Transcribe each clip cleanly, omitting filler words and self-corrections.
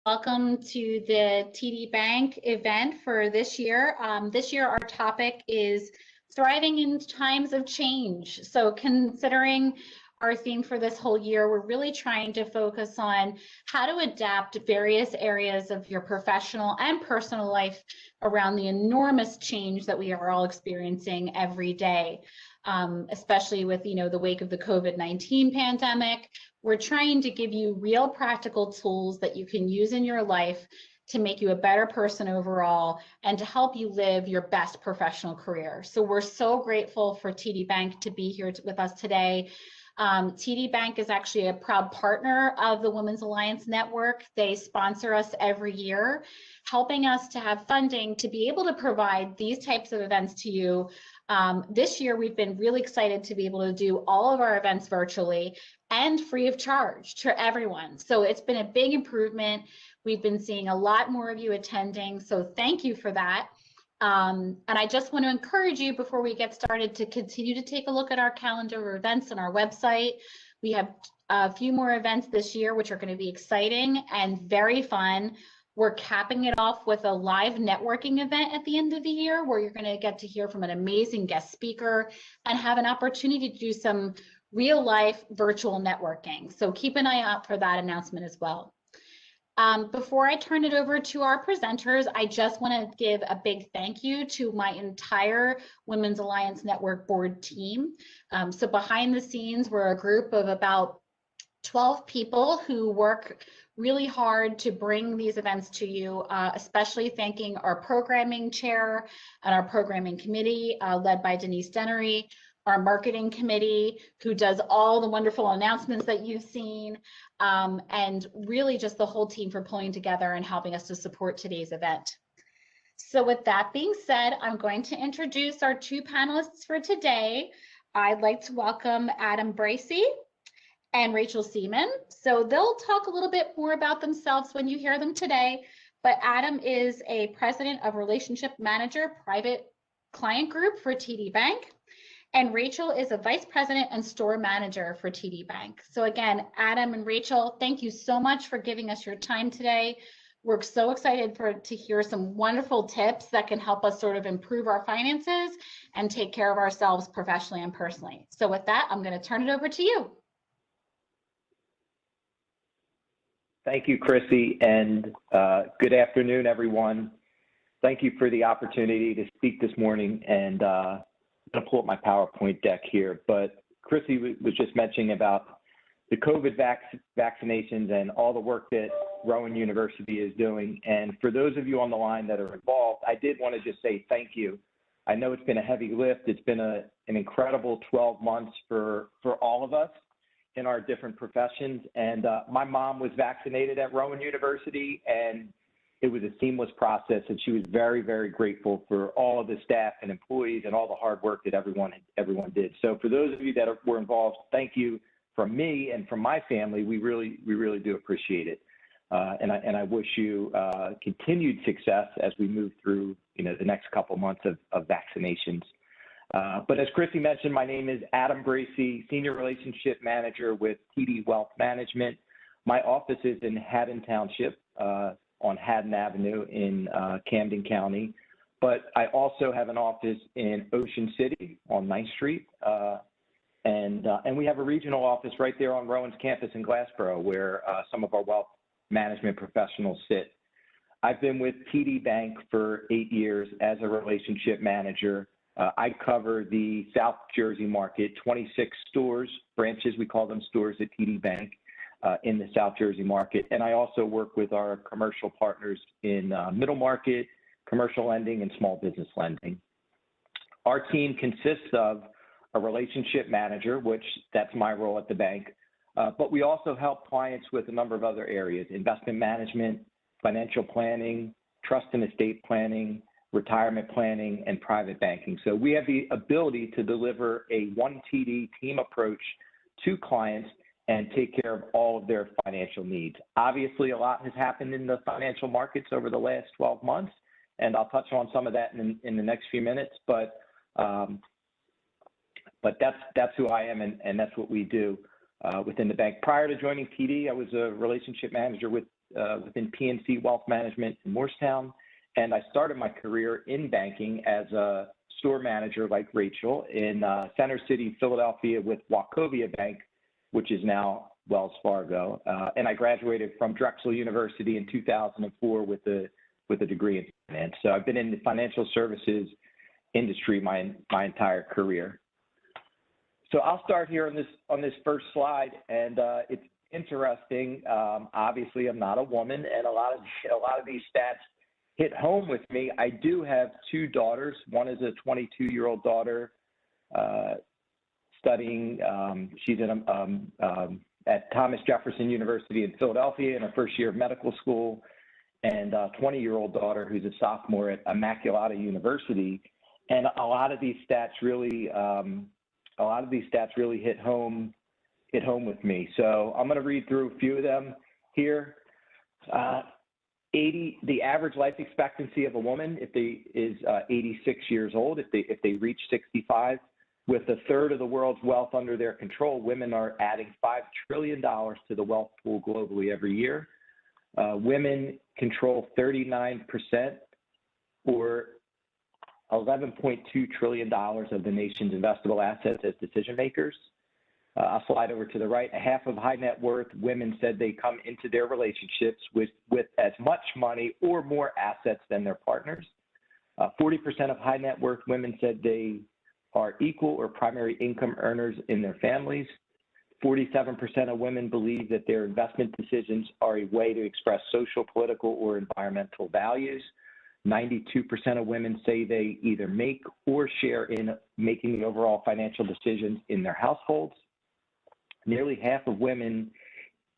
Welcome to the TD Bank event for this year. This year, our topic is thriving in times of change. So considering our theme for this whole year, we're really trying to focus on how to adapt various areas of your professional and personal life around the enormous change that we are all experiencing every day, especially with the wake of the COVID-19 pandemic. We're trying to give you real practical tools that you can use in your life to make you a better person overall and to help you live your best professional career. So we're so grateful for TD Bank to be here with us today. TD Bank is actually a proud partner of the Women's Alliance Network. They sponsor us every year, helping us to have funding to be able to provide these types of events to you. This year, we've been really excited to be able to do all of our events virtually and free of charge to everyone. So it's been a big improvement. We've been seeing a lot more of you attending. So thank you for that. And I just want to encourage you before we get started to continue to take a look at our calendar of events on our website. We have a few more events this year, which are going to be exciting and very fun. We're capping it off with a live networking event at the end of the year where you're going to get to hear from an amazing guest speaker and have an opportunity to do some real life virtual networking. So keep an eye out for that announcement as well. Before I turn it over to our presenters, I just want to give a big thank you to my entire Women's Alliance Network board team. So behind the scenes, we're a group of about 12 people who work really hard to bring these events to you, especially thanking our programming chair and our programming committee led by Denise Dennery, our marketing committee who does all the wonderful announcements that you've seen, and really just the whole team for pulling together and helping us to support today's event. So with that being said, I'm going to introduce our two panelists for today. I'd like to welcome Adam Bracy and Rachael Seaman. So they'll talk a little bit more about themselves when you hear them today, but Adam is a president of Relationship Manager Private Client Group for TD Bank. And Rachael is a vice president and store manager for TD Bank. So again, Adam and Rachael, thank you so much for giving us your time today. We're so excited to hear some wonderful tips that can help us sort of improve our finances and take care of ourselves professionally and personally. So with that, I'm going to turn it over to you. Thank you, Chrissy, and good afternoon, everyone. Thank you for the opportunity to speak this morning, and I'm going to pull up my PowerPoint deck here, but Chrissy was just mentioning about the COVID vaccinations and all the work that Rowan University is doing. And for those of you on the line that are involved, I did want to just say thank you. I know it's been a heavy lift. It's been an incredible 12 months for all of us in our different professions. And my mom was vaccinated at Rowan University, and it was a seamless process, and she was very, very grateful for all of the staff and employees and all the hard work that everyone did. So for those of you that were involved, thank you from me and from my family. We really do appreciate it. And I wish you continued success as we move through the next couple months of vaccinations. But as Chrissy mentioned, my name is Adam Bracy, Senior Relationship Manager with TD Wealth Management. My office is in Haddon Township, on Haddon Avenue in Camden County, but I also have an office in Ocean City on 9th Street, and we have a regional office right there on Rowan's campus in Glassboro, where some of our wealth management professionals sit. I've been with TD Bank for 8 years as a relationship manager. I cover the South Jersey market, 26 branches, we call them stores at TD Bank. In the South Jersey market. And I also work with our commercial partners in middle market, commercial lending, and small business lending. Our team consists of a relationship manager, which that's my role at the bank, but we also help clients with a number of other areas: investment management, financial planning, trust and estate planning, retirement planning, and private banking. So we have the ability to deliver a one TD team approach to clients and take care of all of their financial needs. Obviously, a lot has happened in the financial markets over the last 12 months, and I'll touch on some of that in the next few minutes, but that's who I am, and that's what we do within the bank. Prior to joining TD, I was a relationship manager with within PNC Wealth Management in Morristown, and I started my career in banking as a store manager like Rachael in Center City, Philadelphia with Wachovia Bank, which is now Wells Fargo. And I graduated from Drexel University in 2004 with a degree in finance. So I've been in the financial services industry my entire career. So I'll start here on this first slide, and it's interesting. Obviously, I'm not a woman, and a lot of these stats hit home with me. I do have two daughters. One is a 22-year-old daughter studying. She's at Thomas Jefferson University in Philadelphia in her first year of medical school, and a 20-year-old daughter who's a sophomore at Immaculata University. And a lot of these stats really hit home with me. So I'm going to read through a few of them here. The average life expectancy of a woman is 86 years old if they reach 65. With a third of the world's wealth under their control, women are adding $5 trillion to the wealth pool globally every year. Women control 39% or $11.2 trillion of the nation's investable assets as decision makers. I'll slide over to the right. Half of high net worth women said they come into their relationships with as much money or more assets than their partners. 40% of high net worth women said they are equal or primary income earners in their families. 47% of women believe that their investment decisions are a way to express social, political, or environmental values. 92% of women say they either make or share in making the overall financial decisions in their households. Nearly half of women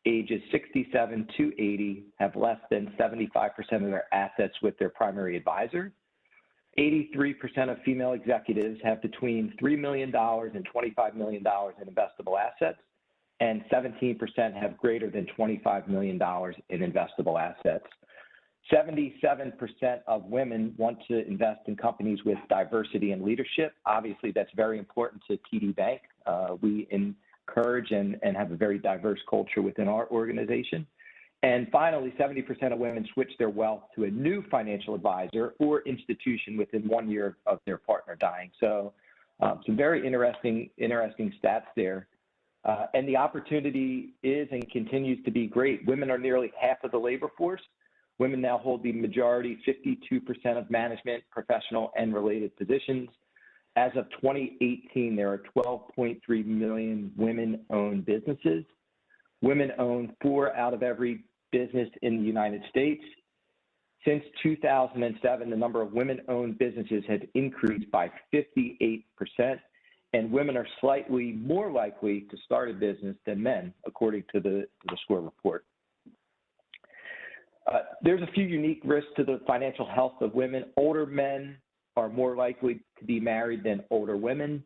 ages 67 to 80 have less than 75% of their assets with their primary advisor. 83% of female executives have between $3 million and $25 million in investable assets, and 17% have greater than $25 million in investable assets. 77% of women want to invest in companies with diversity and leadership. Obviously, that's very important to TD Bank. We encourage and have a very diverse culture within our organization. And finally, 70% of women switch their wealth to a new financial advisor or institution within 1 year of their partner dying. So some very interesting stats there. And the opportunity is and continues to be great. Women are nearly half of the labor force. Women now hold the majority, 52% of management, professional, and related positions. As of 2018, there are 12.3 million women-owned businesses. Women own 4 out of every business in the United States. Since 2007, the number of women-owned businesses has increased by 58%, and women are slightly more likely to start a business than men, according to the SCORE report. There's a few unique risks to the financial health of women. Older men are more likely to be married than older women.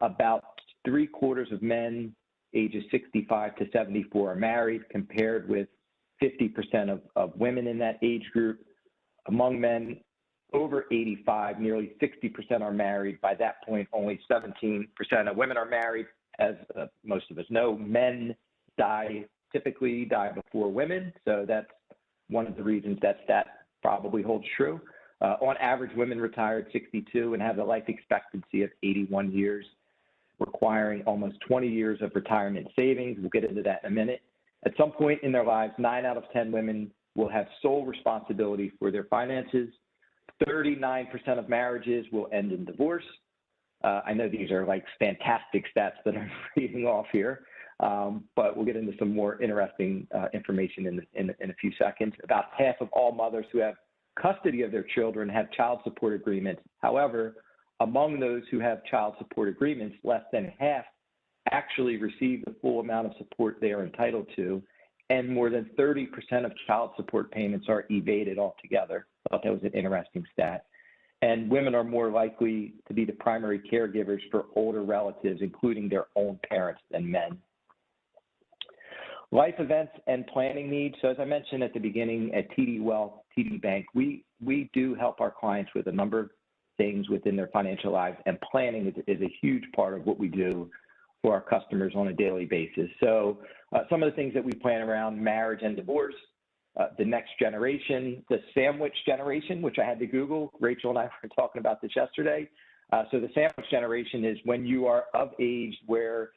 About 3/4 of men ages 65 to 74 are married, compared with 50% of women in that age group. Among men over 85, nearly 60% are married. By that point, only 17% of women are married. As most of us know, men typically die before women, so that's one of the reasons that probably holds true. On average, women retire at 62 and have a life expectancy of 81 years, requiring almost 20 years of retirement savings. We'll get into that in a minute. At some point in their lives, 9 out of 10 women will have sole responsibility for their finances. 39% of marriages will end in divorce. I know these are like fantastic stats that I'm reading off here, but we'll get into some more interesting information in a few seconds. About half of all mothers who have custody of their children have child support agreements. However, among those who have child support agreements, less than half actually receive the full amount of support they are entitled to, and more than 30% of child support payments are evaded altogether. I thought that was an interesting stat. And women are more likely to be the primary caregivers for older relatives, including their own parents, than men. Life events and planning needs. So as I mentioned at the beginning, at TD Wealth, TD Bank, we do help our clients with a number of things within their financial lives, and planning is a huge part of what we do for our customers on a daily basis. So some of the things that we plan around: marriage and divorce, the next generation, the sandwich generation, which I had to Google. Rachel and I were talking about this yesterday. So the sandwich generation is when you are of age where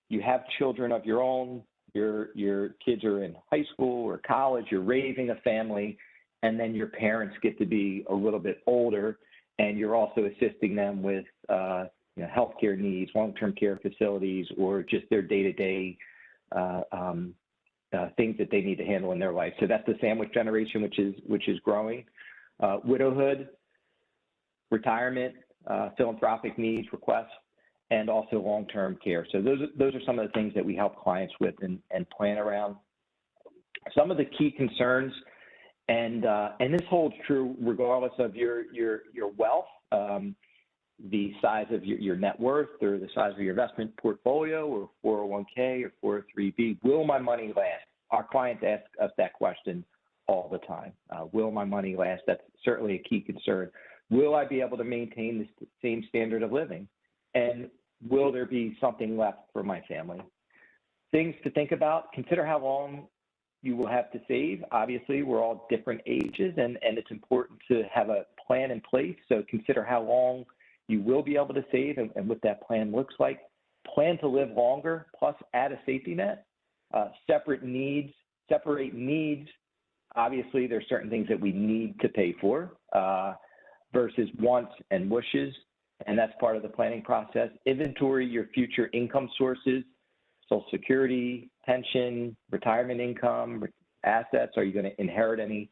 you have children of your own, your kids are in high school or college, you're raising a family, and then your parents get to be a little bit older, and you're also assisting them with healthcare needs, long-term care facilities, or just their day-to-day things that they need to handle in their life. So that's the sandwich generation, which is growing. Widowhood, retirement, philanthropic needs, requests, and also long-term care. So those are some of the things that we help clients with and plan around. Some of the key concerns, and this holds true regardless of your wealth, the size of your net worth or the size of your investment portfolio or 401k or 403b. Will my money last? Our clients ask us that question all the time. Will my money last? That's certainly a key concern. Will I be able to maintain the same standard of living? And will there be something left for my family? Things to think about: consider how long you will have to save. Obviously, we're all different ages, and it's important to have a plan in place. So consider how long you will be able to save and what that plan looks like. Plan to live longer, plus add a safety net. Separate needs. Obviously, there's certain things that we need to pay for versus wants and wishes, and that's part of the planning process. Inventory your future income sources: Social Security, pension, retirement income, assets. Are you going to inherit any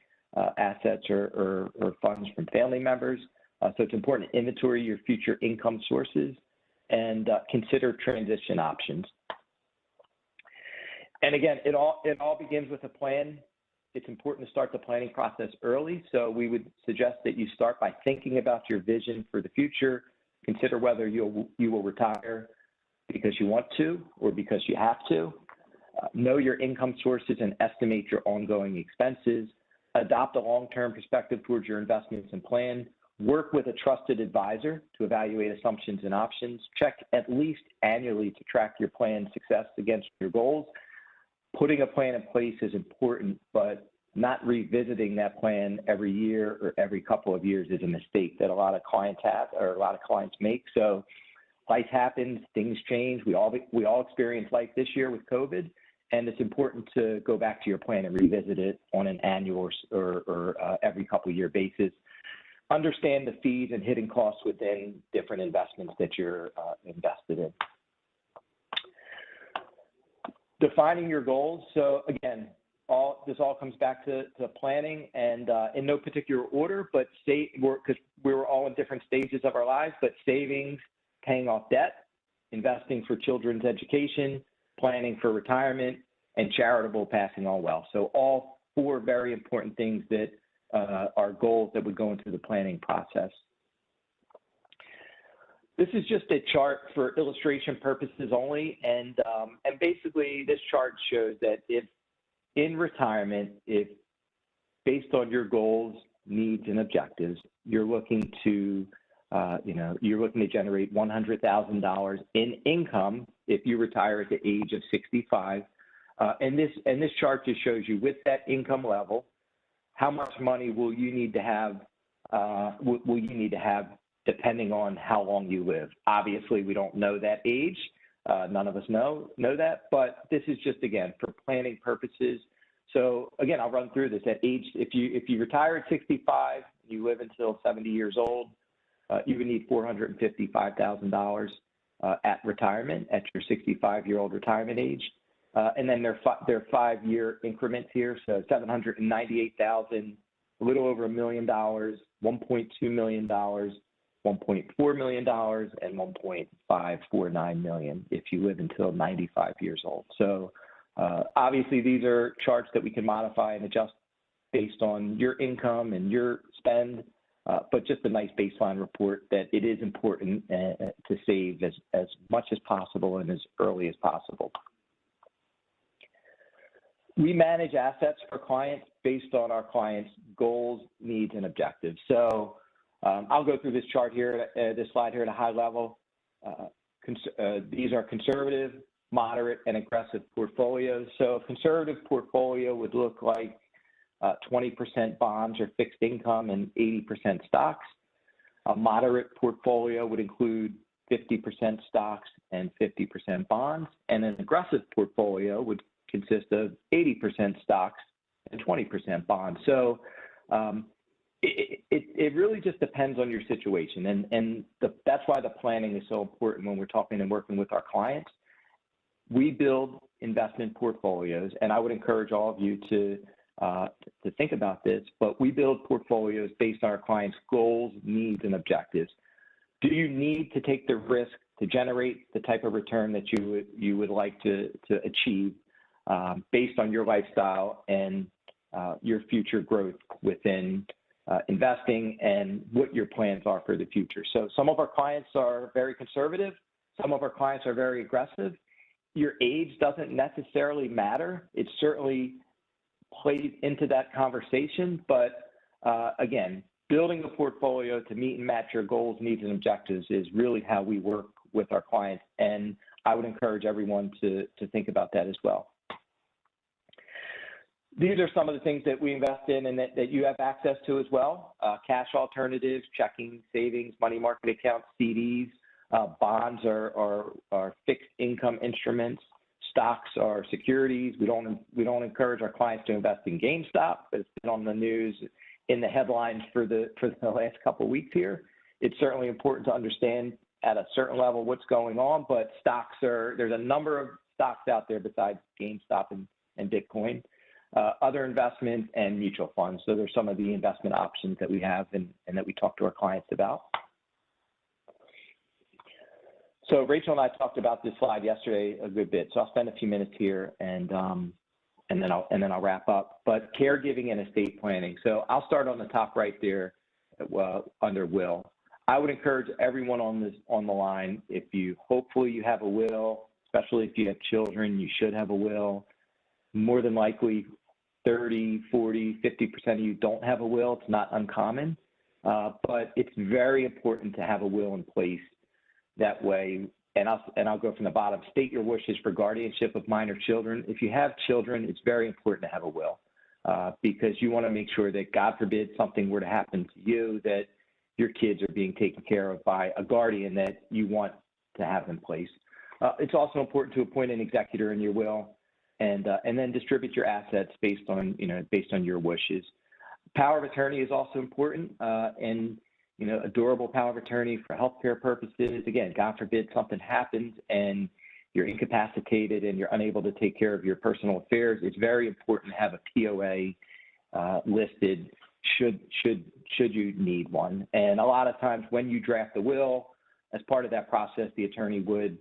assets or funds from family members? So it's important to inventory your future income sources and consider transition options. And again, it all begins with a plan. It's important to start the planning process early. So we would suggest that you start by thinking about your vision for the future. Consider whether you will retire because you want to or because you have to. Know your income sources and estimate your ongoing expenses. Adopt a long-term perspective towards your investments and plan. Work with a trusted advisor to evaluate assumptions and options. Check at least annually to track your plan's success against your goals. Putting a plan in place is important, but not revisiting that plan every year or every couple of years is a mistake that a lot of clients have or a lot of clients make. So life happens, things change. We all experienced life this year with COVID, and it's important to go back to your plan and revisit it on an annual or every couple of year basis. Understand the fees and hidden costs within different investments that you're invested in. Defining your goals. So again, this all comes back to planning, and in no particular order, but because we were all in different stages of our lives, but savings, paying off debt, investing for children's education, planning for retirement, and charitable passing on wealth. So all four very important things that are goals that would go into the planning process. This is just a chart for illustration purposes only, and basically this chart shows that if in retirement, if based on your goals, needs, and objectives, you're looking to generate $100,000 in income if you retire at the age of 65, and this chart just shows you with that income level, how much money will you need to have? Depending on how long you live. Obviously, we don't know that age. None of us know that, but this is just, again, for planning purposes. So again, I'll run through this. At age, if you retire at 65, you live until 70 years old, you would need $455,000 at retirement, at your 65-year-old retirement age. And then there are 5-year increments here. So $798,000, a little over $1 million, $1.2 million, $1.4 million, and $1.549 million if you live until 95 years old. So obviously these are charts that we can modify and adjust based on your income and your spend, but just a nice baseline report that it is important to save as much as possible and as early as possible. We manage assets for clients based on our clients' goals, needs, and objectives. So I'll go through this chart here, this slide here at a high level. These are conservative, moderate, and aggressive portfolios. So a conservative portfolio would look like 20% bonds or fixed income, and 80% stocks. A moderate portfolio would include 50% stocks and 50% bonds, and an aggressive portfolio would consist of 80% stocks and 20% bonds. So it really just depends on your situation, and that's why the planning is so important when we're talking and working with our clients. We build investment portfolios, and I would encourage all of you to think about this, but we build portfolios based on our clients' goals, needs, and objectives. Do you need to take the risk to generate the type of return that you would like to achieve based on your lifestyle and your future growth within investing and what your plans are for the future? So some of our clients are very conservative. Some of our clients are very aggressive. Your age doesn't necessarily matter. It certainly plays into that conversation, but again, building a portfolio to meet and match your goals, needs, and objectives is really how we work with our clients, and I would encourage everyone to think about that as well. These are some of the things that we invest in and that you have access to as well. Cash alternatives, checking, savings, money market accounts, CDs, bonds are fixed income instruments. Stocks are securities. We don't encourage our clients to invest in GameStop. It's been on the news in the headlines for the last couple of weeks here. It's certainly important to understand at a certain level what's going on, but there's a number of stocks out there besides GameStop and Bitcoin. Other investments and mutual funds. So there's some of the investment options that we have and that we talk to our clients about. So Rachel and I talked about this slide yesterday a good bit. So I'll spend a few minutes here and then I'll wrap up. But caregiving and estate planning. So I'll start on the top right there under will. I would encourage everyone on the line, hopefully you have a will, especially if you have children, you should have a will. More than likely 30, 40, 50% of you don't have a will. It's not uncommon, but it's very important to have a will in place. That way, and I'll go from the bottom, state your wishes for guardianship of minor children. If you have children, it's very important to have a will because you want to make sure that, God forbid, something were to happen to you, that your kids are being taken care of by a guardian that you want to have in place. It's also important to appoint an executor in your will. And then distribute your assets based on your wishes. Power of attorney is also important, and a durable power of attorney for healthcare purposes. Again, God forbid something happens and you're incapacitated and you're unable to take care of your personal affairs. It's very important to have a POA listed should you need one. And a lot of times when you draft a will, as part of that process, the attorney would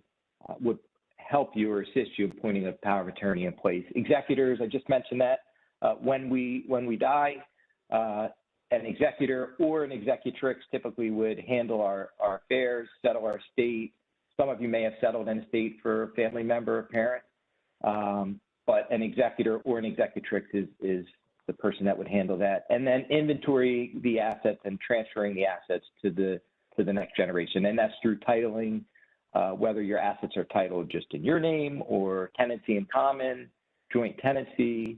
help you or assist you in putting a power of attorney in place. Executors, I just mentioned that. When we die, an executor or an executrix typically would handle our affairs, settle our estate. Some of you may have settled an estate for a family member or parent, but an executor or an executrix is the person that would handle that. And then inventory the assets and transferring the assets to the next generation. And that's through titling, whether your assets are titled just in your name or tenancy in common, joint tenancy,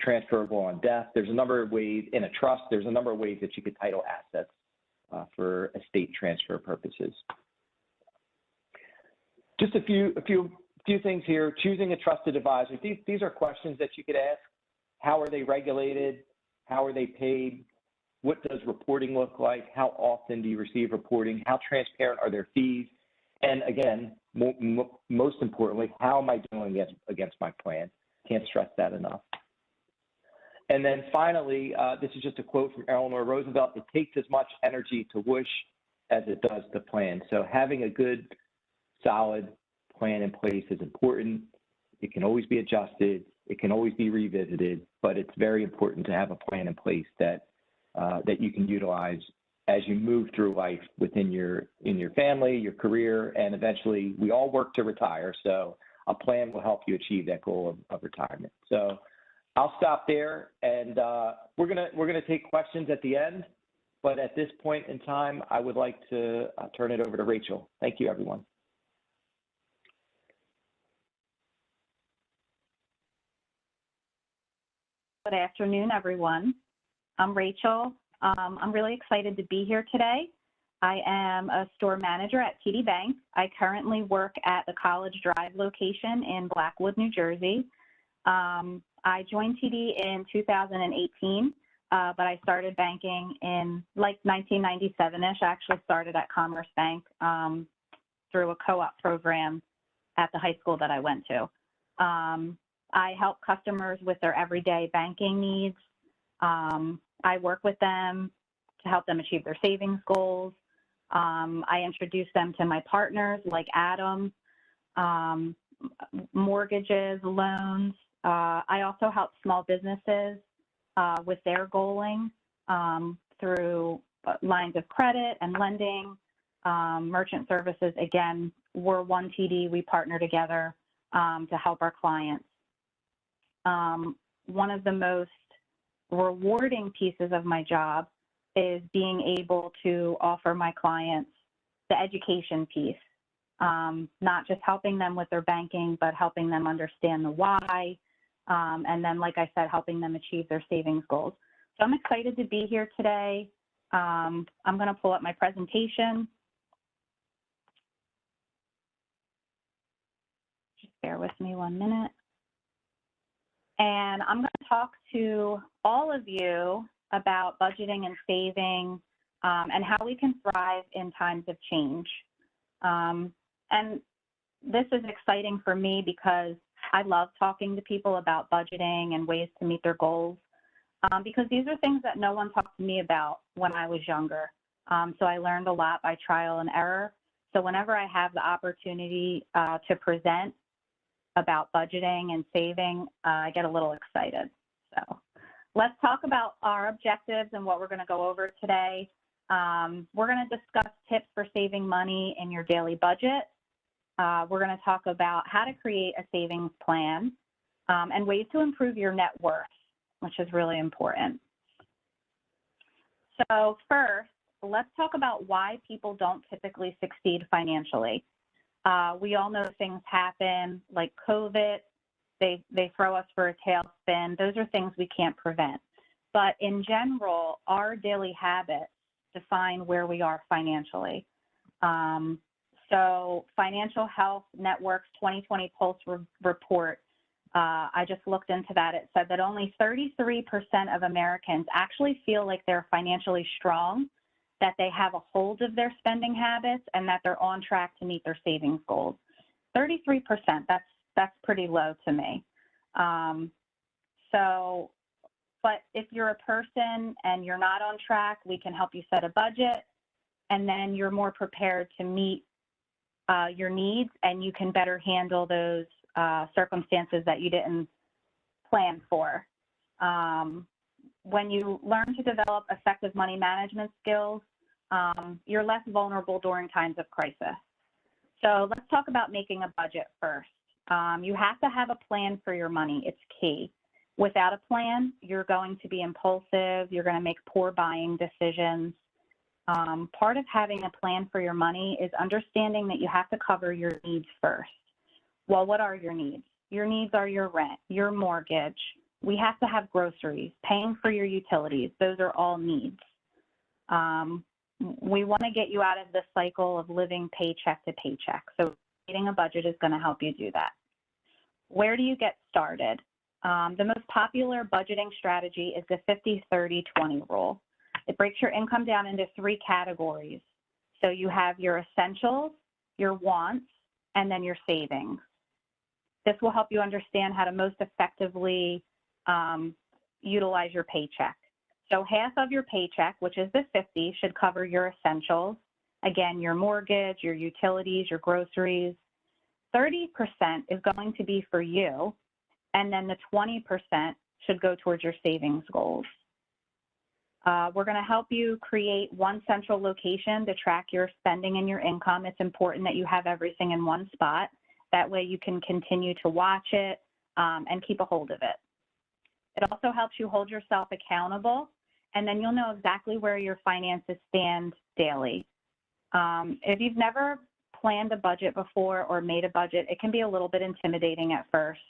transferable on death. There's a number of ways in a trust. There's a number of ways that you could title assets for estate transfer purposes. Just a few things here. Choosing a trusted advisor. These are questions that you could ask. How are they regulated? How are they paid? What does reporting look like? How often do you receive reporting? How transparent are their fees? And again, most importantly, how am I doing against my plan? Can't stress that enough. And then finally, this is just a quote from Eleanor Roosevelt: "It takes as much energy to wish as it does to plan." So having a good, solid plan in place is important. It can always be adjusted. It can always be revisited, but it's very important to have a plan in place that you can utilize as you move through life in your family, your career, and eventually we all work to retire. So a plan will help you achieve that goal of retirement. So I'll stop there, and we're gonna take questions at the end. But at this point in time, I would like to turn it over to Rachel. Thank you, everyone. Good afternoon, everyone. I'm Rachel. I'm really excited to be here today. I am a store manager at TD Bank. I currently work at the College Drive location in Blackwood, New Jersey. I joined TD in 2018, but I started banking in like 1997-ish. I actually started at Commerce Bank through a co-op program at the high school that I went to. I help customers with their everyday banking needs. I work with them to help them achieve their savings goals. I introduce them to my partners like Adam, mortgages, loans. I also help small businesses with their goaling through lines of credit and lending, merchant services. Again, we're one TD. We partner together to help our clients. One of the most rewarding pieces of my job is being able to offer my clients the education piece, not just helping them with their banking, but helping them understand the why, and then, like I said, helping them achieve their savings goals. So I'm excited to be here today. I'm going to pull up my presentation. Just bear with me 1 minute. And I'm going to talk to all of you about budgeting and saving and how we can thrive in times of change. And this is exciting for me because I love talking to people about budgeting and ways to meet their goals because these are things that no one talked to me about when I was younger. So I learned a lot by trial and error. So whenever I have the opportunity to present about budgeting and saving, I get a little excited. So let's talk about our objectives and what we're going to go over today. We're going to discuss tips for saving money in your daily budget. We're going to talk about how to create a savings plan and ways to improve your net worth, which is really important. So first, let's talk about why people don't typically succeed financially. We all know things happen like COVID. They throw us for a tailspin. Those are things we can't prevent. But in general, our daily habits define where we are financially. So Financial Health Network's 2020 Pulse report, I just looked into that. It said that only 33% of Americans actually feel like they're financially strong, that they have a hold of their spending habits, and that they're on track to meet their savings goals. 33%, that's pretty low to me. But if you're a person and you're not on track, we can help you set a budget, and then you're more prepared to meet your needs, and you can better handle those circumstances that you didn't plan for. When you learn to develop effective money management skills, you're less vulnerable during times of crisis. So let's talk about making a budget first. You have to have a plan for your money. It's key. Without a plan, you're going to be impulsive. You're going to make poor buying decisions. Part of having a plan for your money is understanding that you have to cover your needs first. Well, what are your needs? Your needs are your rent, your mortgage. We have to have groceries, paying for your utilities. Those are all needs. We want to get you out of the cycle of living paycheck to paycheck. So creating a budget is going to help you do that. Where do you get started? The most popular budgeting strategy is the 50-30-20 rule. It breaks your income down into 3 categories. So you have your essentials, your wants, and then your savings. This will help you understand how to most effectively utilize your paycheck. So half of your paycheck, which is the 50, should cover your essentials. Again, your mortgage, your utilities, your groceries. 30% is going to be for you, and then the 20% should go towards your savings goals. We're going to help you create one central location to track your spending and your income. It's important that you have everything in one spot. That way you can continue to watch it and keep a hold of it. It also helps you hold yourself accountable, and then you'll know exactly where your finances stand daily. If you've never planned a budget before or made a budget, it can be a little bit intimidating at first.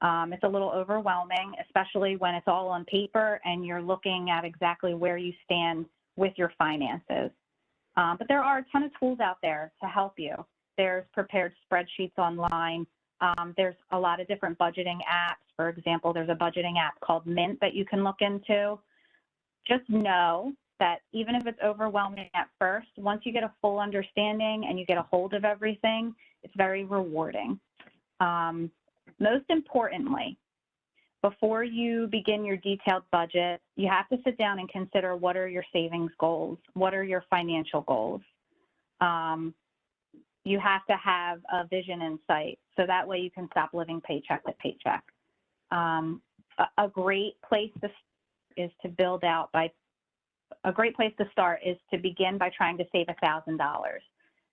It's a little overwhelming, especially when it's all on paper and you're looking at exactly where you stand with your finances. But there are a ton of tools out there to help you. There's prepared spreadsheets online. There's a lot of different budgeting apps. For example, there's a budgeting app called Mint that you can look into. Just know that even if it's overwhelming at first, once you get a full understanding and you get a hold of everything, it's very rewarding. Most importantly, before you begin your detailed budget, you have to sit down and consider what are your savings goals, what are your financial goals. You have to have a vision in sight, so that way you can stop living paycheck to paycheck. A great place to start is to begin by trying to save $1,000.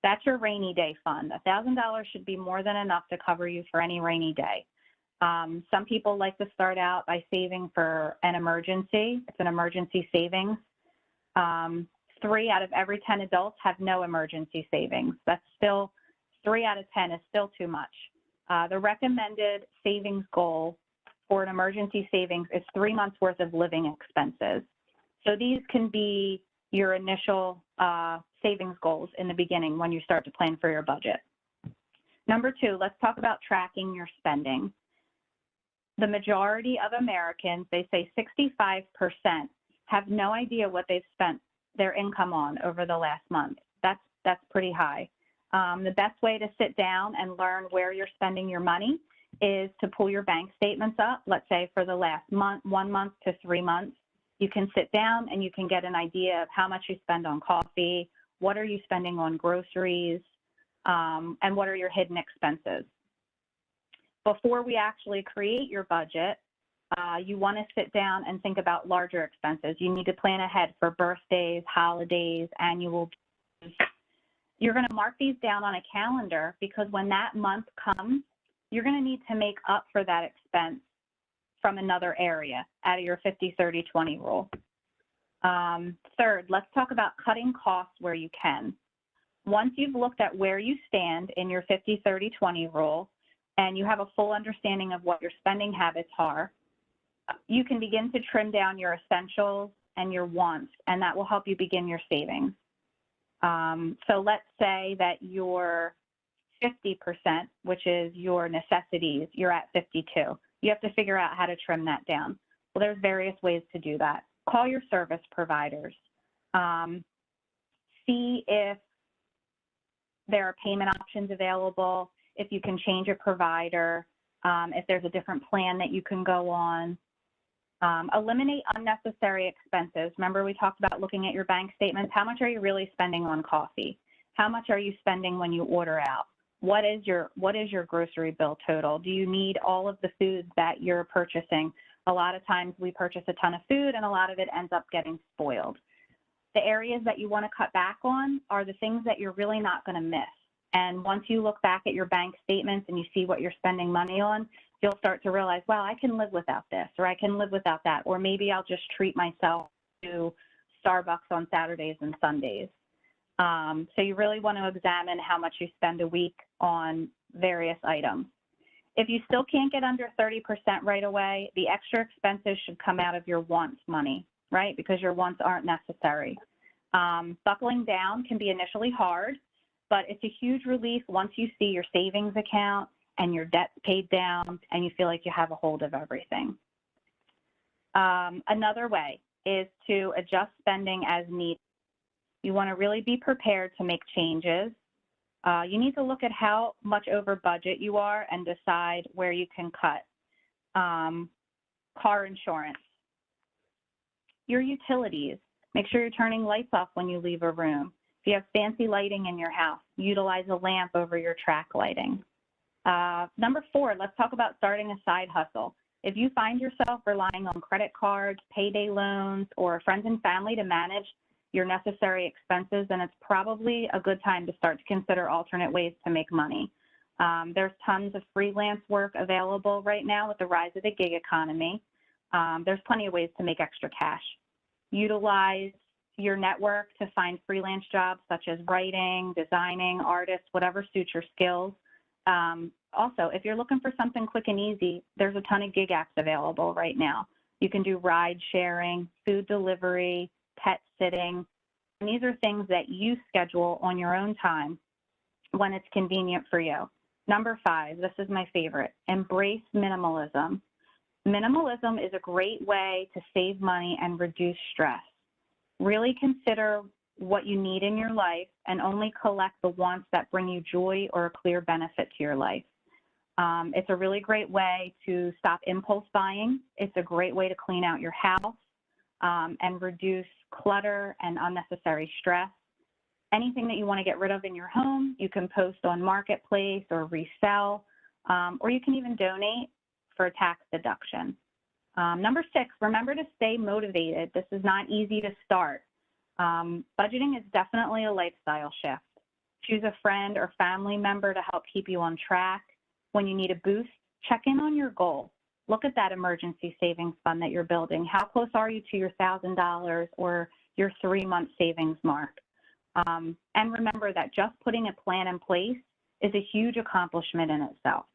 That's your rainy day fund. $1,000 should be more than enough to cover you for any rainy day. Some people like to start out by saving for an emergency. It's an emergency savings. 3 out of every 10 adults have no emergency savings. That's still 3 out of 10 is still too much. The recommended savings goal for an emergency savings is 3 months worth of living expenses. So these can be your initial savings goals in the beginning when you start to plan for your budget. Number 2, let's talk about tracking your spending. The majority of Americans, they say 65%, have no idea what they've spent their income on over the last month. That's pretty high. The best way to sit down and learn where you're spending your money is to pull your bank statements up, let's say for the last month, 1 month to 3 months. You can sit down and you can get an idea of how much you spend on coffee, what are you spending on groceries, and what are your hidden expenses. Before we actually create your budget, you want to sit down and think about larger expenses. You need to plan ahead for birthdays, holidays, annual dues. You're going to mark these down on a calendar because when that month comes, you're going to need to make up for that expense from another area out of your 50-30-20 rule. Third, let's talk about cutting costs where you can. Once you've looked at where you stand in your 50-30-20 rule and you have a full understanding of what your spending habits are, you can begin to trim down your essentials and your wants, and that will help you begin your savings. So let's say that your 50%, which is your necessities, you're at 52. You have to figure out how to trim that down. Well, there's various ways to do that. Call your service providers. See if there are payment options available, if you can change a provider, if there's a different plan that you can go on. Eliminate unnecessary expenses. Remember, we talked about looking at your bank statements. How much are you really spending on coffee? How much are you spending when you order out? What is your grocery bill total? Do you need all of the foods that you're purchasing? A lot of times we purchase a ton of food and a lot of it ends up getting spoiled. The areas that you want to cut back on are the things that you're really not going to miss. And once you look back at your bank statements and you see what you're spending money on, you'll start to realize, well, I can live without this, or I can live without that, or maybe I'll just treat myself to Starbucks on Saturdays and Sundays. So you really want to examine how much you spend a week on various items. If you still can't get under 30% right away, the extra expenses should come out of your wants money, right? Because your wants aren't necessary. Buckling down can be initially hard, but it's a huge relief once you see your savings account and your debt's paid down and you feel like you have a hold of everything. Another way is to adjust spending as needed. You want to really be prepared to make changes. You need to look at how much over budget you are and decide where you can cut. Car insurance. Your utilities. Make sure you're turning lights off when you leave a room. If you have fancy lighting in your house, utilize a lamp over your track lighting. Number 4, let's talk about starting a side hustle. If you find yourself relying on credit cards, payday loans, or friends and family to manage your necessary expenses, then it's probably a good time to start to consider alternate ways to make money. There's tons of freelance work available right now with the rise of the gig economy. There's plenty of ways to make extra cash. Utilize your network to find freelance jobs such as writing, designing, artists, whatever suits your skills. Also, if you're looking for something quick and easy, there's a ton of gig apps available right now. You can do ride sharing, food delivery, pet sitting, and these are things that you schedule on your own time when it's convenient for you. Number 5, this is my favorite, embrace minimalism. Minimalism is a great way to save money and reduce stress. Really consider what you need in your life and only collect the wants that bring you joy or a clear benefit to your life. It's a really great way to stop impulse buying. It's a great way to clean out your house and reduce clutter and unnecessary stress. Anything that you want to get rid of in your home, you can post on Marketplace or resell, or you can even donate for a tax deduction. Number 6, remember to stay motivated. This is not easy to start. Budgeting is definitely a lifestyle shift. Choose a friend or family member to help keep you on track. When you need a boost, check in on your goal. Look at that emergency savings fund that you're building. How close are you to your $1,000 or your 3-month savings mark? And remember that just putting a plan in place is a huge accomplishment in itself.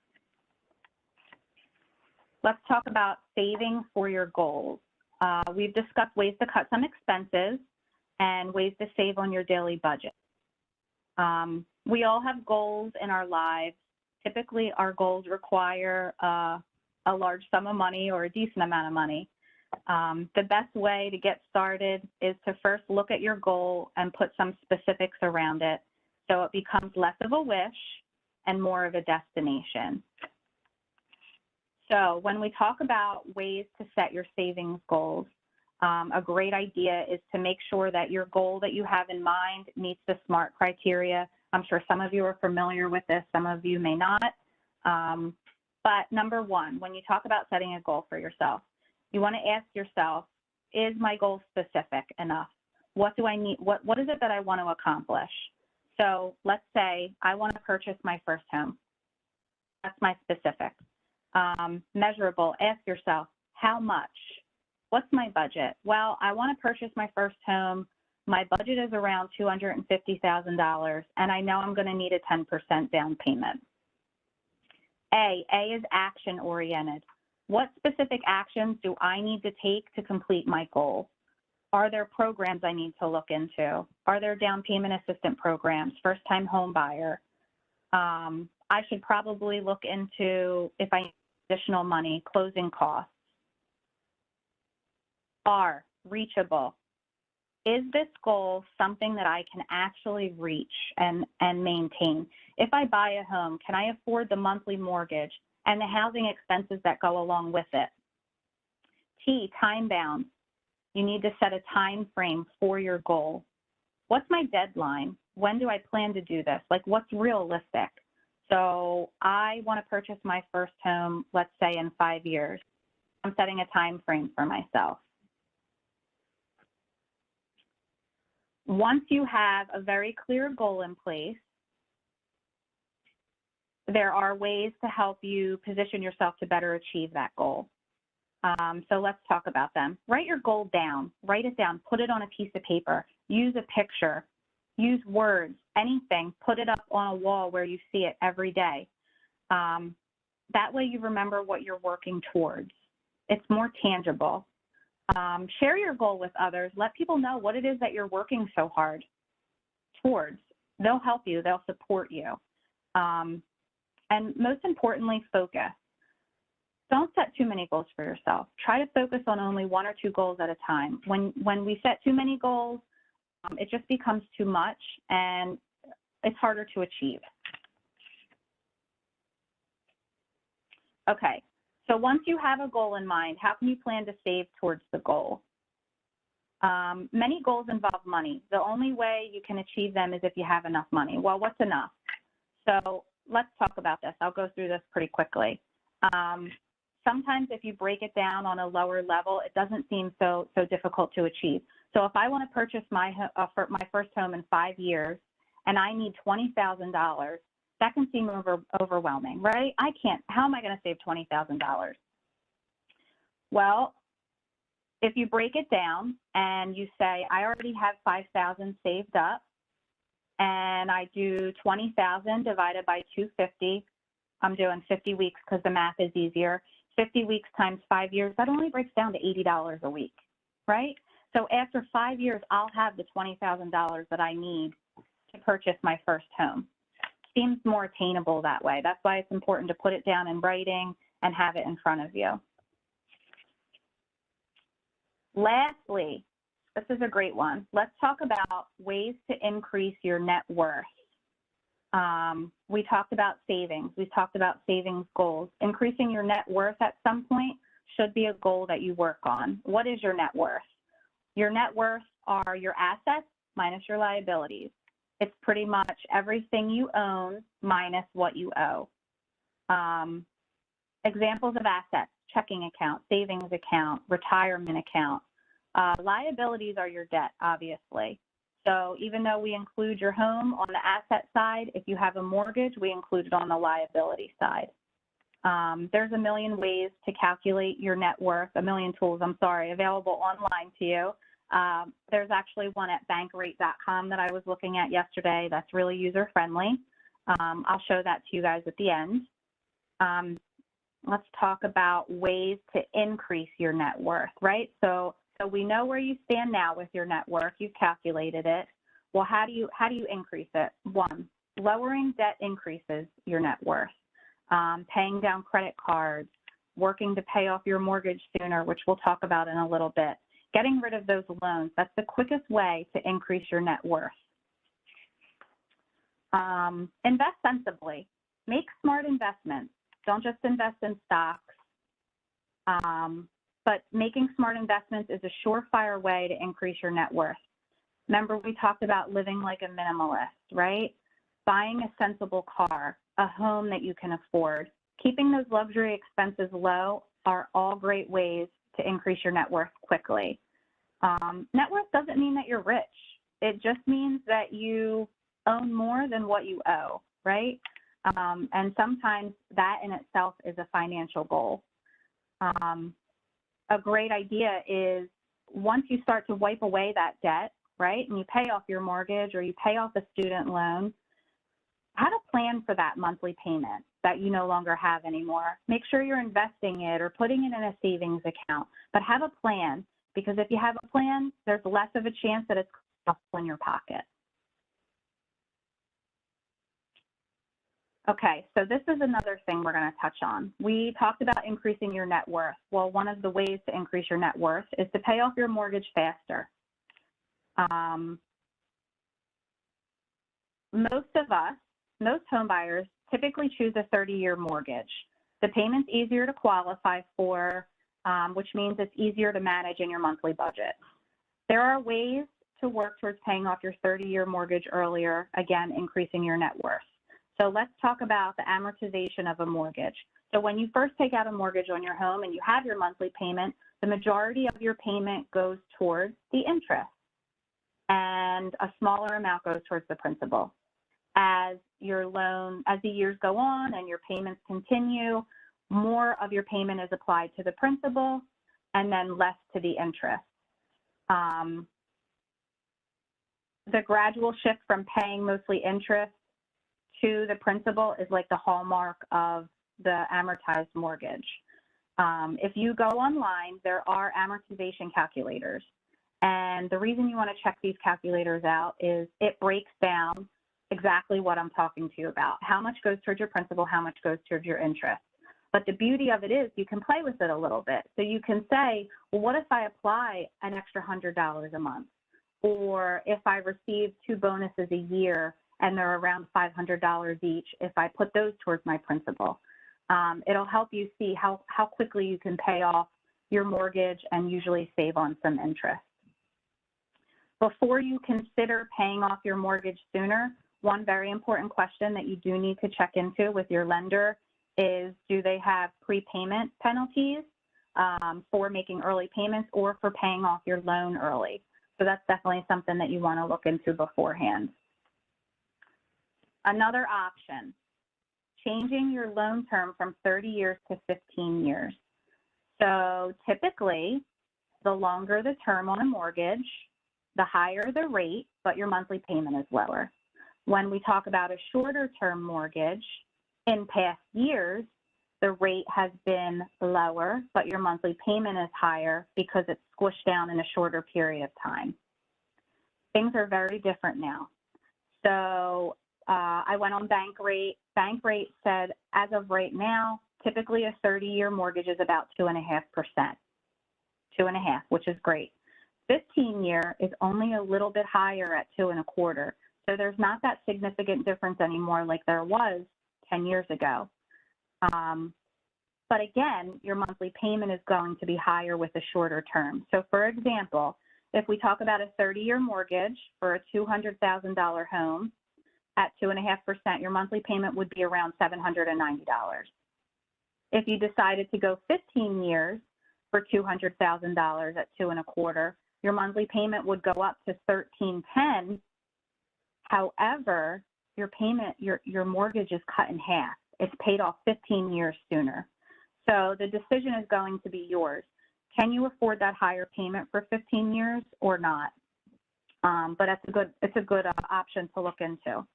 Let's talk about saving for your goals. We've discussed ways to cut some expenses and ways to save on your daily budget. We all have goals in our lives. Typically, our goals require a large sum of money or a decent amount of money. The best way to get started is to first look at your goal and put some specifics around it so it becomes less of a wish and more of a destination. So when we talk about ways to set your savings goals, a great idea is to make sure that your goal that you have in mind meets the SMART criteria. I'm sure some of you are familiar with this, some of you may not. But number 1, when you talk about setting a goal for yourself, you want to ask yourself, is my goal specific enough? What do I need? What is it that I want to accomplish? So let's say I want to purchase my first home. That's my specific. Measurable, ask yourself, how much? What's my budget? Well, I want to purchase my first home. My budget is around $250,000, and I know I'm going to need a 10% down payment. A is action-oriented. What specific actions do I need to take to complete my goal? Are there programs I need to look into? Are there down payment assistance programs, first-time home buyer? I should probably look into, if I need additional money, closing costs. R, reachable. Is this goal something that I can actually reach and maintain? If I buy a home, can I afford the monthly mortgage and the housing expenses that go along with it? T, time bound. You need to set a time frame for your goal. What's my deadline? When do I plan to do this? Like, what's realistic? So I want to purchase my first home, let's say in 5 years. I'm setting a time frame for myself. Once you have a very clear goal in place, there are ways to help you position yourself to better achieve that goal. So let's talk about them. Write your goal down. Write it down. Put it on a piece of paper. Use a picture. Use words, anything. Put it up on a wall where you see it every day. That way you remember what you're working towards. It's more tangible. Share your goal with others. Let people know what it is that you're working so hard towards. They'll help you. They'll support you. And most importantly, focus. Don't set too many goals for yourself. Try to focus on only 1 or 2 goals at a time. When we set too many goals, it just becomes too much and it's harder to achieve. Okay, so once you have a goal in mind, how can you plan to save towards the goal? Many goals involve money. The only way you can achieve them is if you have enough money. Well, what's enough? So let's talk about this. I'll go through this pretty quickly. Sometimes if you break it down on a lower level, it doesn't seem so difficult to achieve. So if I want to purchase my first home in 5 years and I need $20,000, that can seem overwhelming, right? How am I going to save $20,000? Well, if you break it down and you say, I already have $5,000 saved up and I do $20,000 divided by 250, I'm doing 50 weeks because the math is easier. 50 weeks times 5 years, that only breaks down to $80 a week, right? So after 5 years, I'll have the $20,000 that I need to purchase my first home. Seems more attainable that way. That's why it's important to put it down in writing and have it in front of you. Lastly, this is a great one. Let's talk about ways to increase your net worth. We talked about savings. We talked about savings goals. Increasing your net worth at some point should be a goal that you work on. What is your net worth? Your net worth are your assets minus your liabilities. It's pretty much everything you own minus what you owe. Examples of assets: checking account, savings account, retirement account. Liabilities are your debt, obviously. So even though we include your home on the asset side, if you have a mortgage, we include it on the liability side. There's a million ways to calculate your net worth, a million tools, available online to you. There's actually one at bankrate.com that I was looking at yesterday that's really user-friendly. I'll show that to you guys at the end. Let's talk about ways to increase your net worth, right? So we know where you stand now with your net worth. You've calculated it. Well, how do you increase it? One, lowering debt increases your net worth. Paying down credit cards, working to pay off your mortgage sooner, which we'll talk about in a little bit. Getting rid of those loans, that's the quickest way to increase your net worth. Invest sensibly. Make smart investments. Don't just invest in stocks. But making smart investments is a surefire way to increase your net worth. Remember, we talked about living like a minimalist, right? Buying a sensible car, a home that you can afford. Keeping those luxury expenses low are all great ways to increase your net worth quickly. Net worth doesn't mean that you're rich. It just means that you own more than what you owe, right? And sometimes that in itself is a financial goal. A great idea is once you start to wipe away that debt, right, and you pay off your mortgage or you pay off a student loan, have a plan for that monthly payment that you no longer have anymore. Make sure you're investing it or putting it in a savings account, but have a plan, because if you have a plan, there's less of a chance that it's in your pocket. Okay, so this is another thing we're going to touch on. We talked about increasing your net worth. Well, one of the ways to increase your net worth is to pay off your mortgage faster. Most home buyers typically choose a 30-year mortgage. The payment's easier to qualify for, which means it's easier to manage in your monthly budget. There are ways to work towards paying off your 30-year mortgage earlier, again, increasing your net worth. So let's talk about the amortization of a mortgage. So when you first take out a mortgage on your home and you have your monthly payment, the majority of your payment goes towards the interest and a smaller amount goes towards the principal. As the years go on and your payments continue, more of your payment is applied to the principal and then less to the interest. The gradual shift from paying mostly interest to the principal is like the hallmark of the amortized mortgage. If you go online, there are amortization calculators. And the reason you want to check these calculators out is it breaks down exactly what I'm talking to you about. How much goes towards your principal, how much goes towards your interest. But the beauty of it is you can play with it a little bit. So you can say, well, what if I apply an extra $100 a month? Or if I receive 2 bonuses a year and they're around $500 each, if I put those towards my principal. It'll help you see how quickly you can pay off your mortgage and usually save on some interest. Before you consider paying off your mortgage sooner, one very important question that you do need to check into with your lender is, do they have prepayment penalties for making early payments or for paying off your loan early? So that's definitely something that you want to look into beforehand. Another option, changing your loan term from 30 years to 15 years. So typically, the longer the term on a mortgage, the higher the rate, but your monthly payment is lower. When we talk about a shorter term mortgage, In past years, the rate has been lower, but your monthly payment is higher because it's squished down in a shorter period of time. Things are very different now. So I went on bank rate. Bank rate said, as of right now, typically a 30-year mortgage is about 2.5%, 2.5%, which is great. 15-year is only a little bit higher at 2.25%. So there's not that significant difference anymore like there was 10 years ago. But again, your monthly payment is going to be higher with a shorter term. So for example, if we talk about a 30-year mortgage for a $200,000 home at 2.5%, your monthly payment would be around $790. If you decided to go 15 years for $200,000 at 2.25%, your monthly payment would go up to $1,310. However, your payment, your mortgage is cut in half. It's paid off 15 years sooner. So the decision is going to be yours. Can you afford that higher payment for 15 years or not? But it's a good option to look into.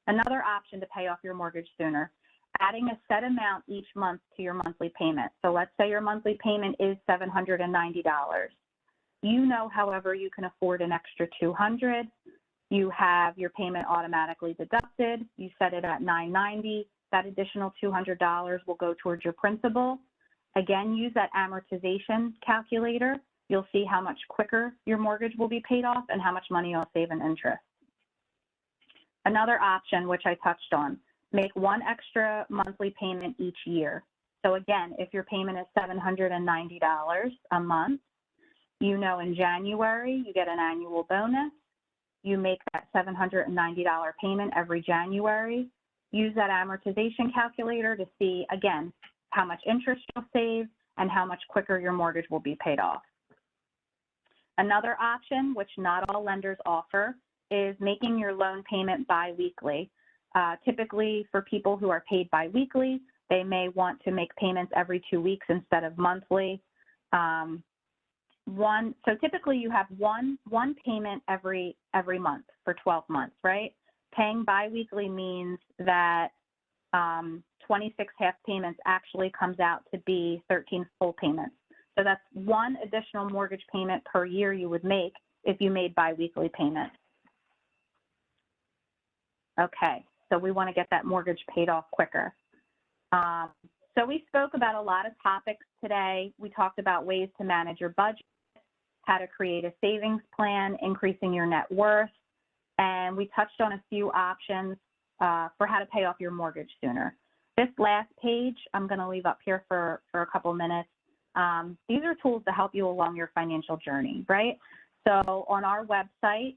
Another option to pay off your mortgage sooner, adding a set amount each month to your monthly payment. So let's say your monthly payment is $790. You know, however, you can afford an extra $200. You have your payment automatically deducted. You set it at $990. That additional $200 will go towards your principal. Again, use that amortization calculator. You'll see how much quicker your mortgage will be paid off and how much money you'll save in interest. Another option, which I touched on, make one extra monthly payment each year. So again, if your payment is $790 a month, you know in January you get an annual bonus. You make that $790 payment every January. Use that amortization calculator to see, again, how much interest you'll save and how much quicker your mortgage will be paid off. Another option, which not all lenders offer, is making your loan payment biweekly. Typically, for people who are paid biweekly, they may want to make payments every 2 weeks instead of monthly. So typically you have one payment every month for 12 months, right? Paying biweekly means that 26 half payments actually comes out to be 13 full payments. So that's one additional mortgage payment per year you would make if you made biweekly payments. Okay, so we want to get that mortgage paid off quicker. So we spoke about a lot of topics today. We talked about ways to manage your budget, how to create a savings plan, increasing your net worth, and we touched on a few options for how to pay off your mortgage sooner. This last page, I'm going to leave up here for a couple minutes. These are tools to help you along your financial journey, right? So on our website,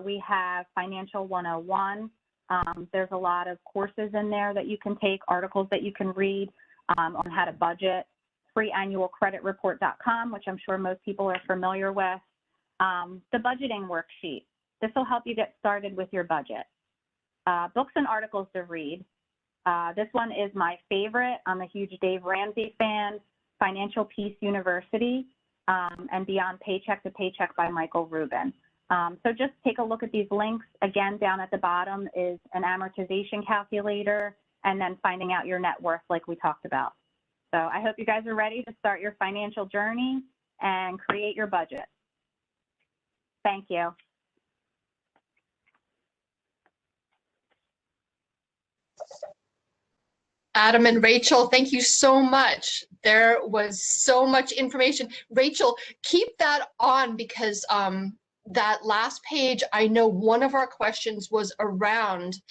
we have Financial 101. There's a lot of courses in there that you can take, articles that you can read on how to budget. freeannualcreditreport.com, which I'm sure most people are familiar with. The budgeting worksheet. This will help you get started with your budget. Books and articles to read. This one is my favorite. I'm a huge Dave Ramsey fan. Financial Peace University and Beyond Paycheck to Paycheck by Michael Rubin. So just take a look at these links. Again, down at the bottom is an amortization calculator and then finding out your net worth like we talked about. So I hope you guys are ready to start your financial journey and create your budget. Thank you. Adam and Rachel, thank you so much. There was so much information. Rachel, keep that on because that last page, I know one of our questions was around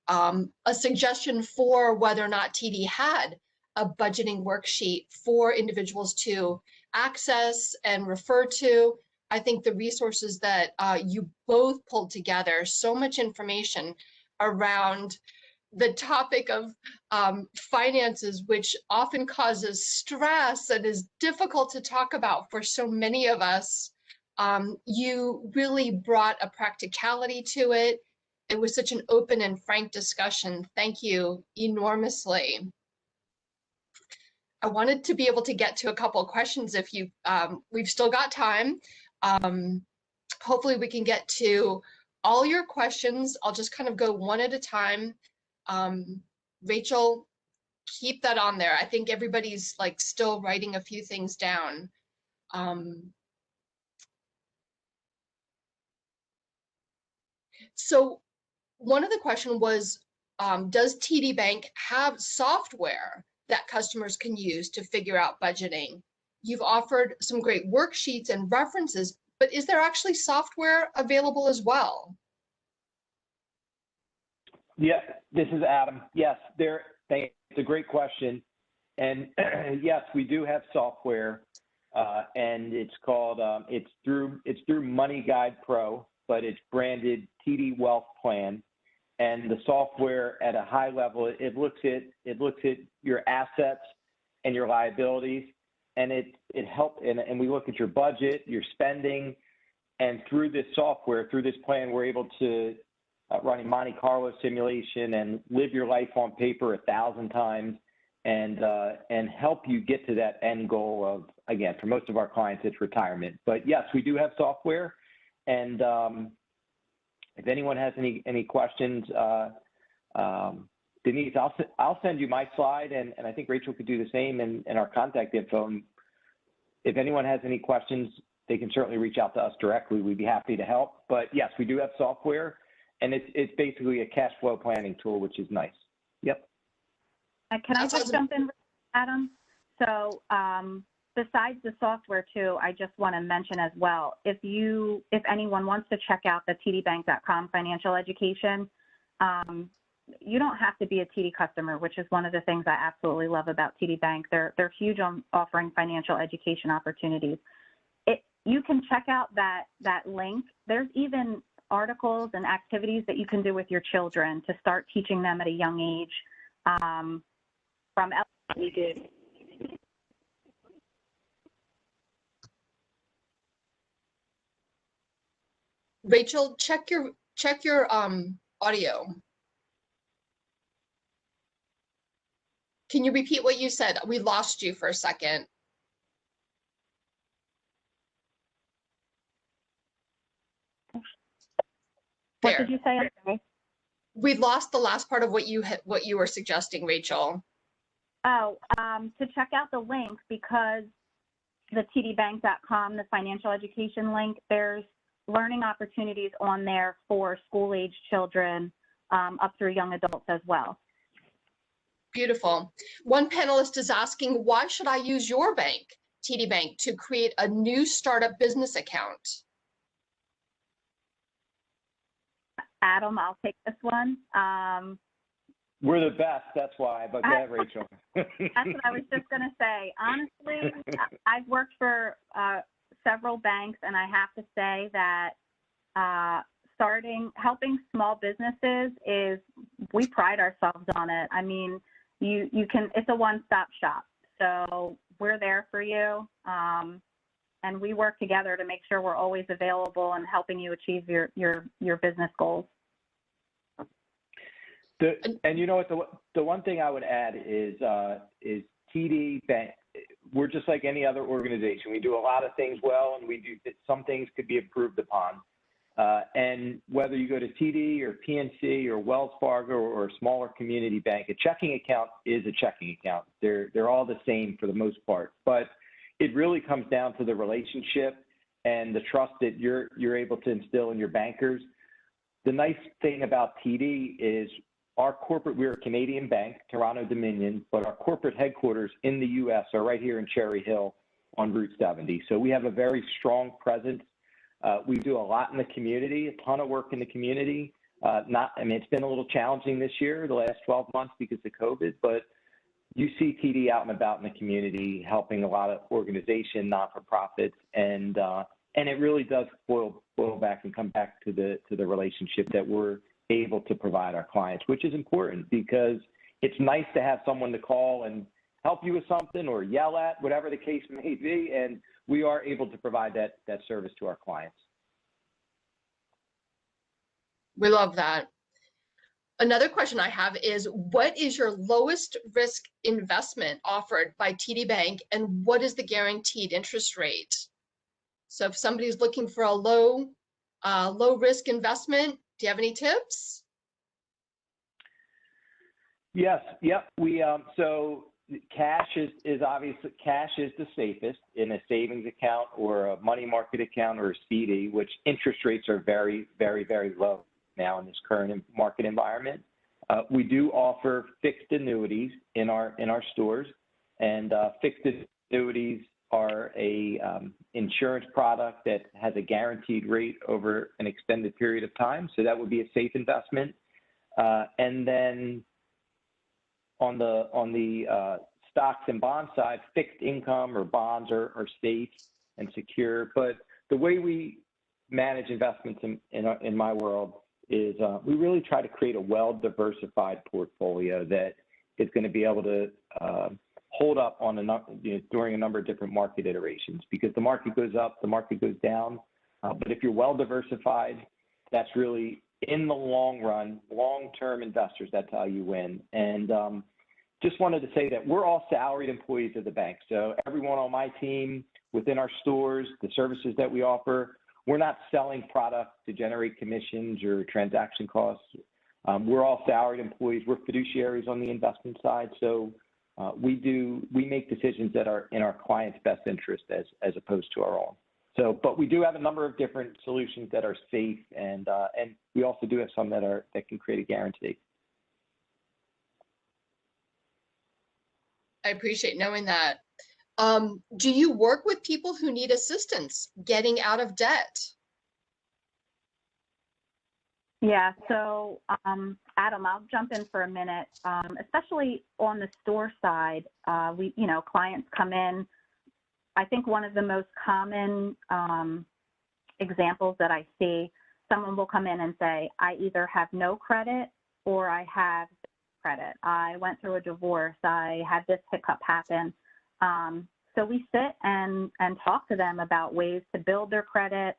a suggestion for whether or not TD had a budgeting worksheet for individuals to access and refer to. I think the resources that you both pulled together, so much information around the topic of finances, which often causes stress and is difficult to talk about for so many of us. You really brought a practicality to it. It was such an open and frank discussion. Thank you enormously. I wanted to be able to get to a couple of questions if you, we've still got time. Hopefully we can get to all your questions. I'll just kind of go one at a time. Rachel, keep that on there. I think everybody's like still writing a few things down. So one of the question was, does TD Bank have software that customers can use to figure out budgeting? You've offered some great worksheets and references, but is there actually software available as well? Yeah, this is Adam. Yes, it's a great question. And yes, we do have software, and it's called, it's through Money Guide Pro, but it's branded TD Wealth Plan. And the software at a high level, it looks at your assets and your liabilities, and it helps. And we look at your budget, your spending, and through this software, through this plan, we're able to run a Monte Carlo simulation and live your life on paper 1,000 times, and help you get to that end goal of, again, for most of our clients, it's retirement. But yes, we do have software, and if anyone has any questions, Denise, I'll send you my slide, and I think Rachel could do the same, and our contact info. If anyone has any questions, they can certainly reach out to us directly. We'd be happy to help. But yes, we do have software, and it's basically a cash flow planning tool, which is nice. Yep. Can I just jump in, Adam? So besides the software too, I just want to mention as well, if anyone wants to check out the tdbank.com financial education, you don't have to be a TD customer, which is one of the things I absolutely love about TD Bank. They're huge on offering financial education opportunities. You can check out that link. There's even articles and activities that you can do with your children to start teaching them at a young age. From elementary. Rachel, check your audio. Can you repeat what you said? We lost you for a second. What did you say? Okay. We lost the last part of what you were suggesting, Rachel. Oh, to check out the link, because the tdbank.com, the financial education link, there's learning opportunities on there for school-age children up through young adults as well. Beautiful. One panelist is asking, why should I use your bank, TD Bank, to create a new startup business account? Adam, I'll take this one. We're the best, that's why, but go ahead, Rachel. That's what I was just going to say. Honestly, I've worked for several banks, and I have to say that helping small businesses we pride ourselves on it. I mean, it's a one-stop shop. So we're there for you, and we work together to make sure we're always available and helping you achieve your business goals. And you know what, the one thing I would add is TD Bank. We're just like any other organization. We do a lot of things well, and some things could be improved upon. And whether you go to TD or PNC or Wells Fargo or a smaller community bank, a checking account is a checking account. They're all the same for the most part. But it really comes down to the relationship and the trust that you're able to instill in your bankers. The nice thing about TD is we're a Canadian bank, Toronto Dominion, but our corporate headquarters in the U.S. are right here in Cherry Hill on Route 70. So we have a very strong presence. We do a lot in the community, a ton of work in the community. It's been a little challenging this year, the last 12 months because of COVID, but you see TD out and about in the community, helping a lot of organizations, not-for-profits, and it really does boil back and come back to the relationship that we're able to provide our clients, which is important because it's nice to have someone to call and help you with something or yell at, whatever the case may be, and we are able to provide that service to our clients. We love that. Another question I have is, what is your lowest risk investment offered by TD Bank, and what is the guaranteed interest rate? So if somebody's looking for a low risk investment, do you have any tips? Yes. Yep. So cash is obviously, cash is the safest in a savings account or a money market account or a CD, which interest rates are very, very, very low now in this current market environment. We do offer fixed annuities in our stores, and fixed annuities are a insurance product that has a guaranteed rate over an extended period of time. So that would be a safe investment. And then on the stocks and bond side, fixed income or bonds are safe and secure. But the way we manage investments in my world is we really try to create a well-diversified portfolio that is going to be able to hold up on during a number of different market iterations, because the market goes up, the market goes down. But if you're well-diversified, that's really, in the long run, long-term investors, that's how you win. And just wanted to say that we're all salaried employees of the bank. So everyone on my team, within our stores, the services that we offer, we're not selling product to generate commissions or transaction costs. We're all salaried employees. We're fiduciaries on the investment side. So we make decisions that are in our clients' best interest as opposed to our own. So, but we do have a number of different solutions that are safe, and we also do have some that can create a guarantee. I appreciate knowing that. Do you work with people who need assistance getting out of debt? Yeah, so Adam, I'll jump in for a minute. Especially on the store side, clients come in. I think one of the most common examples that I see, someone will come in and say, I either have no credit or I have credit. I went through a divorce. I had this hiccup happen. So we sit and talk to them about ways to build their credit.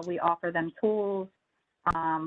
We offer them tools.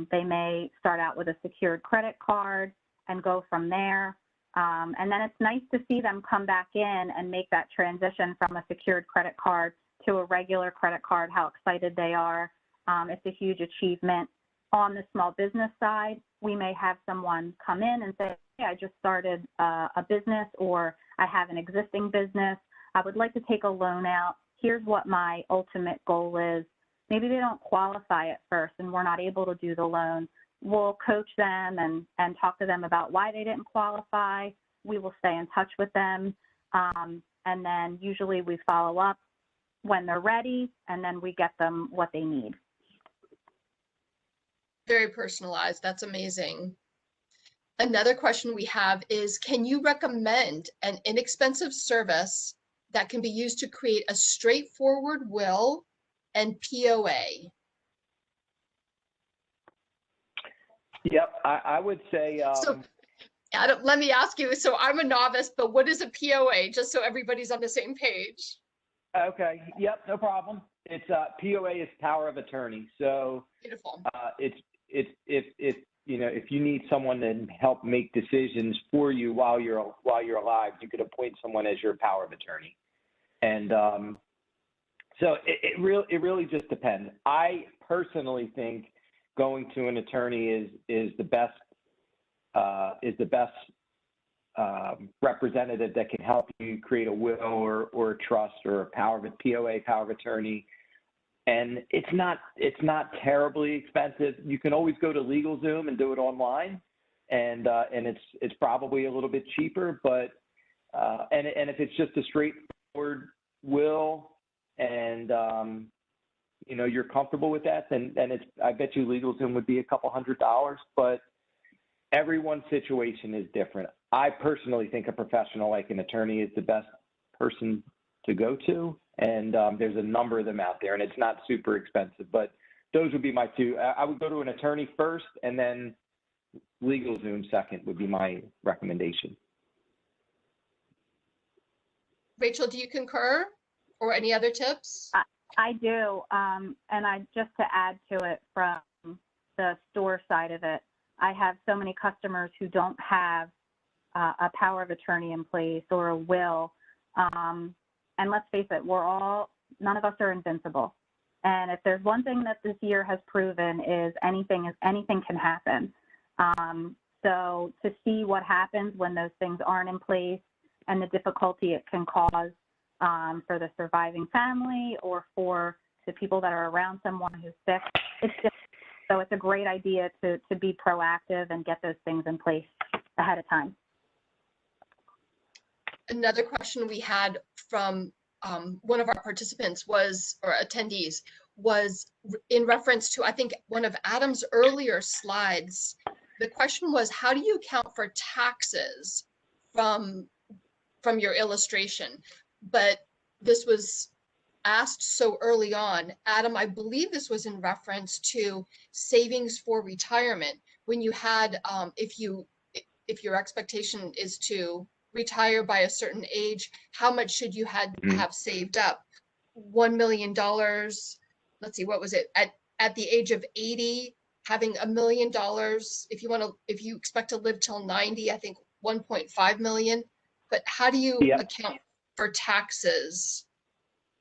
They may start out with a secured credit card and go from there. And then it's nice to see them come back in and make that transition from a secured credit card to a regular credit card, how excited they are. It's a huge achievement. On the small business side, we may have someone come in and say, hey, I just started a business, or I have an existing business. I would like to take a loan out. Here's what my ultimate goal is. Maybe they don't qualify at first and we're not able to do the loan. We'll coach them and talk to them about why they didn't qualify. We will stay in touch with them. And then usually we follow up when they're ready, and then we get them what they need. Very personalized. That's amazing. Another question we have is, can you recommend an inexpensive service that can be used to create a straightforward will and POA? Yep, I would say. So, Adam, let me ask you. So I'm a novice, but what is a POA? Just so everybody's on the same page. Okay. Yep, no problem. It's POA is power of attorney. So Beautiful. If you need someone to help make decisions for you while you're alive, you could appoint someone as your power of attorney. And so it really just depends. I personally think going to an attorney is the best representative that can help you create a will or a trust or a POA, power of attorney. And it's not terribly expensive. You can always go to LegalZoom and do it online, and it's probably a little bit cheaper. But and if it's just a straightforward will, and you're comfortable with that, then I bet you LegalZoom would be a couple $100. But everyone's situation is different. I personally think a professional like an attorney is the best person to go to. And there's a number of them out there, and it's not super expensive, but those would be my two. I would go to an attorney first, and then LegalZoom second would be my recommendation. Rachel, do you concur, or any other tips? I do, and just to add to it from the store side of it, I have so many customers who don't have a power of attorney in place or a will. And let's face it, none of us are invincible. And if there's one thing that this year has proven is anything can happen. So to see what happens when those things aren't in place and the difficulty it can cause for the surviving family or for the people that are around someone who's sick, so it's a great idea to be proactive and get those things in place ahead of time. Another question we had from one of our participants was, or attendees, was in reference to, I think, one of Adam's earlier slides. The question was, how do you account for taxes from your illustration? But this was asked so early on. Adam, I believe this was in reference to savings for retirement. When you had, if your expectation is to retire by a certain age, how much should you have saved up? $1 million. Let's see, what was it? At the age of 80, having $1 million. If you expect to live till 90, I think 1.5 million. But how do you account for taxes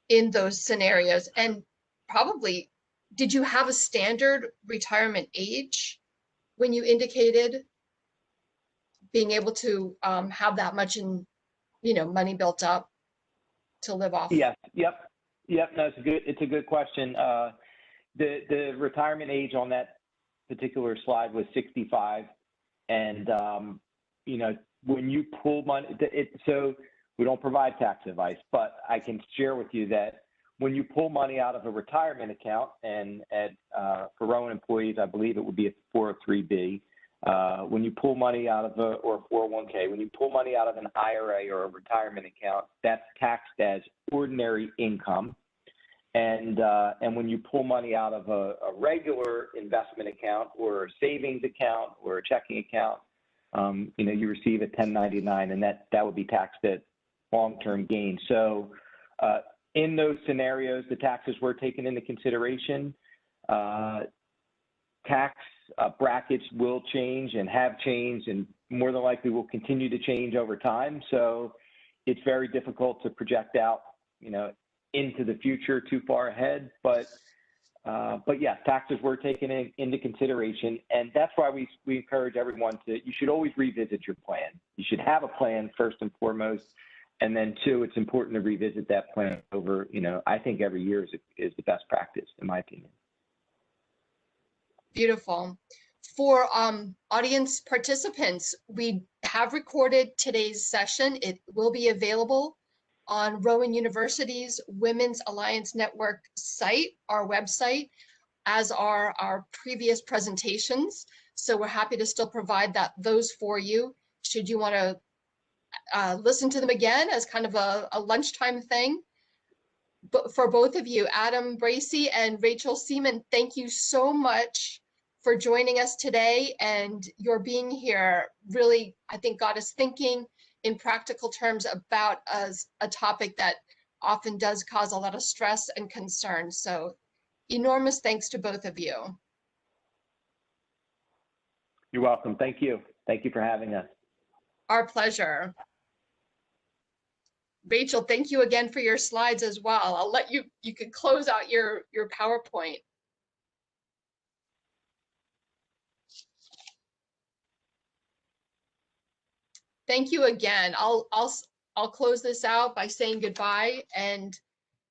in those scenarios? And probably, did you have a standard retirement age when you indicated being able to have that much in, money built up to live off? Yes. Yep. No, it's a good question. The retirement age on that particular slide was 65, and when you pull money, so we don't provide tax advice, but I can share with you that when you pull money out of a retirement account, and for Rowan employees, I believe it would be a 403B. When you pull money out of or 401k, when you pull money out of an IRA or a retirement account, that's taxed as ordinary income. And when you pull money out of a regular investment account or a savings account or a checking account, you receive a 1099, and that would be taxed at long-term gain. So in those scenarios, the taxes were taken into consideration. Tax brackets will change and have changed, and more than likely will continue to change over time. So it's very difficult to project out, into the future too far ahead. But yes, taxes were taken into consideration, and that's why we encourage everyone you should always revisit your plan. You should have a plan first and foremost, and then two, it's important to revisit that plan over, I think every year is the best practice, in my opinion. Beautiful. For audience participants, we have recorded today's session. It will be available on Rowan University's Women's Alliance Network site, our website, as are our previous presentations. So we're happy to still provide those for you, should you want to listen to them again as kind of a lunchtime thing. But for both of you, Adam Bracy and Rachael Seaman, thank you so much for joining us today, and your being here really, I think, got us thinking in practical terms about a topic that often does cause a lot of stress and concern. So enormous thanks to both of you. You're welcome. Thank you. Thank you for having us. Our pleasure. Rachael, thank you again for your slides as well. I'll let you can close out your PowerPoint. Thank you again. I'll close this out by saying goodbye, and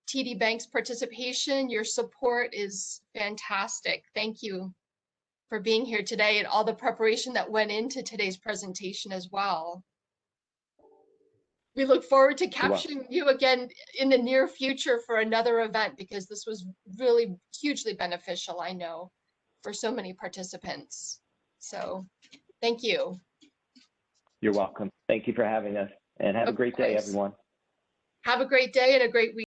TD Bank's participation, your support is fantastic. Thank you for being here today and all the preparation that went into today's presentation as well. We look forward to capturing you again in the near future for another event, because this was really hugely beneficial, I know, for so many participants. So thank you. You're welcome. Thank you for having us, and have a great day, everyone. Have a great day and a great week.